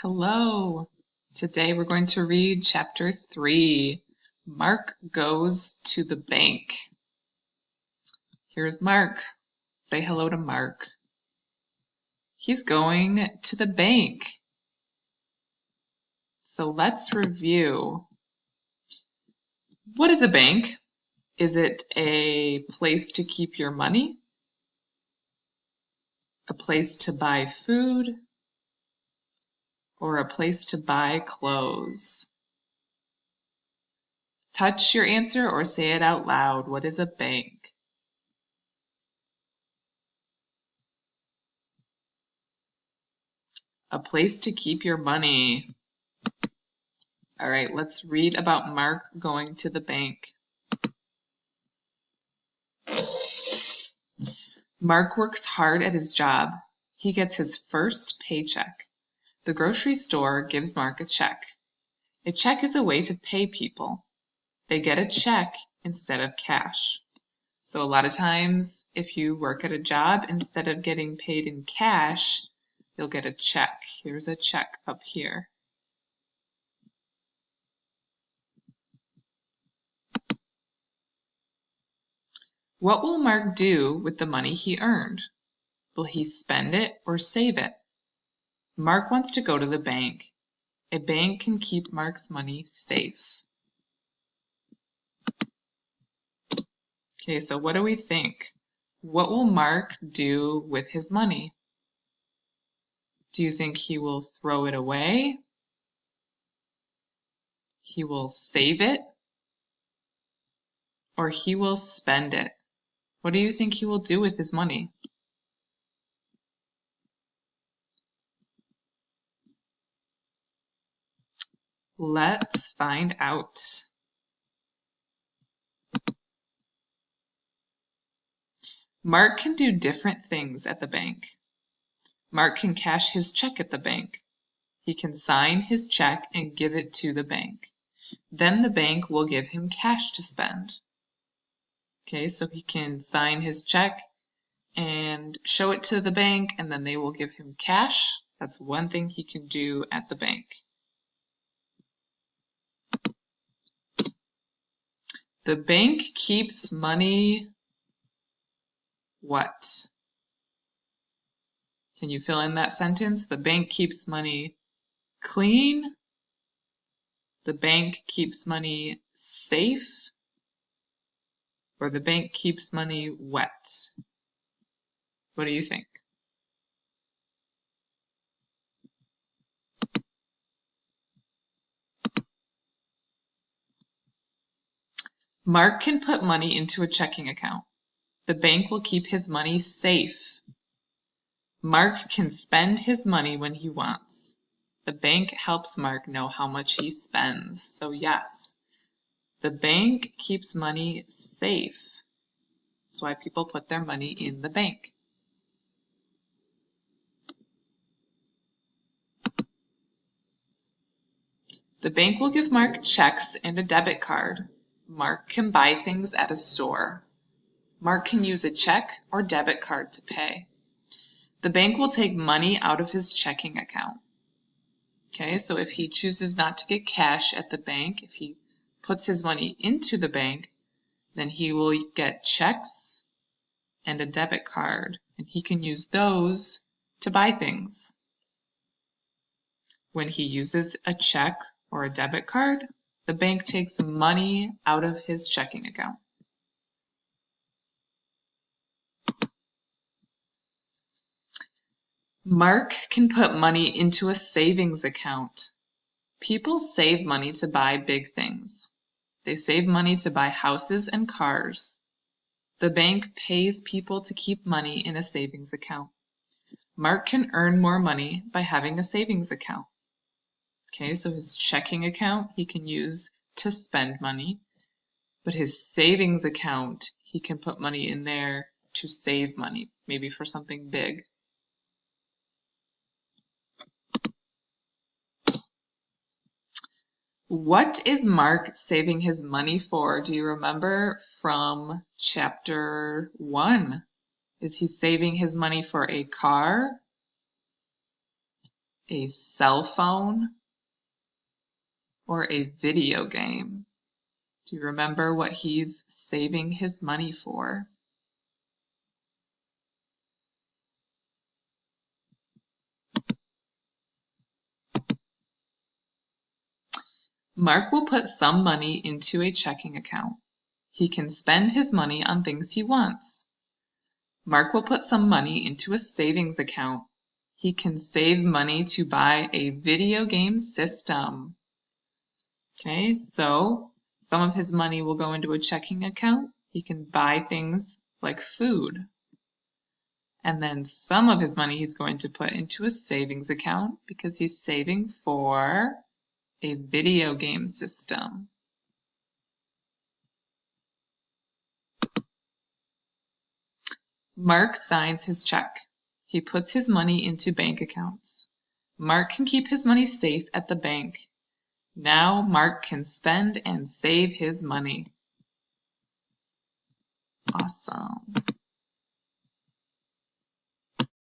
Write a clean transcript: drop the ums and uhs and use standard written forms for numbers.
Hello. Today we're going to read chapter 3. Mark goes to the bank. Here's Mark. Say hello to Mark. He's going to the bank. So let's review. What is a bank? Is it a place to keep your money? A place to buy food? Or a place to buy clothes? Touch your answer or say it out loud. What is a bank? A place to keep your money. All right, let's read about Mark going to the bank. Mark works hard at his job. He gets his first paycheck. The grocery store gives Mark a check. A check is a way to pay people. They get a check instead of cash. So a lot of times, if you work at a job, instead of getting paid in cash, you'll get a check. Here's a check up here. What will Mark do with the money he earned? Will he spend it or save it? Mark wants to go to the bank. A bank can keep Mark's money safe. Okay, so what do we think? What will Mark do with his money? Do you think he will throw it away? He will save it? Or he will spend it? What do you think he will do with his money? Let's find out. Mark can do different things at the bank. Mark can cash his check at the bank. He can sign his check and give it to the bank. Then the bank will give him cash to spend. Okay, so he can sign his check and show it to the bank, and then they will give him cash. That's one thing he can do at the bank. The bank keeps money what? Can you fill in that sentence? The bank keeps money clean. The bank keeps money safe. Or the bank keeps money wet. What do you think? Mark can put money into a checking account. The bank will keep his money safe. Mark can spend his money when he wants. The bank helps Mark know how much he spends. So yes, the bank keeps money safe. That's why people put their money in the bank. The bank will give Mark checks and a debit card. Mark can buy things at a store. Mark can use a check or debit card to pay. The bank will take money out of his checking account. Okay, so if he chooses not to get cash at the bank, if he puts his money into the bank, then he will get checks and a debit card, and he can use those to buy things. When he uses a check or a debit card, the bank takes money out of his checking account. Mark can put money into a savings account. People save money to buy big things. They save money to buy houses and cars. The bank pays people to keep money in a savings account. Mark can earn more money by having a savings account. Okay, so his checking account he can use to spend money, but his savings account he can put money in there to save money, maybe for something big. What is Mark saving his money for? Do you remember from chapter 1? Is he saving his money for a car? a cell phone, or a video game? Do you remember what he's saving his money for? Mark will put some money into a checking account. He can spend his money on things he wants. Mark will put some money into a savings account. He can save money to buy a video game system. Okay, so some of his money will go into a checking account. He can buy things like food. And then some of his money he's going to put into a savings account because he's saving for a video game system. Mark signs his check. He puts his money into bank accounts. Mark can keep his money safe at the bank. Now Mark can spend and save his money. Awesome.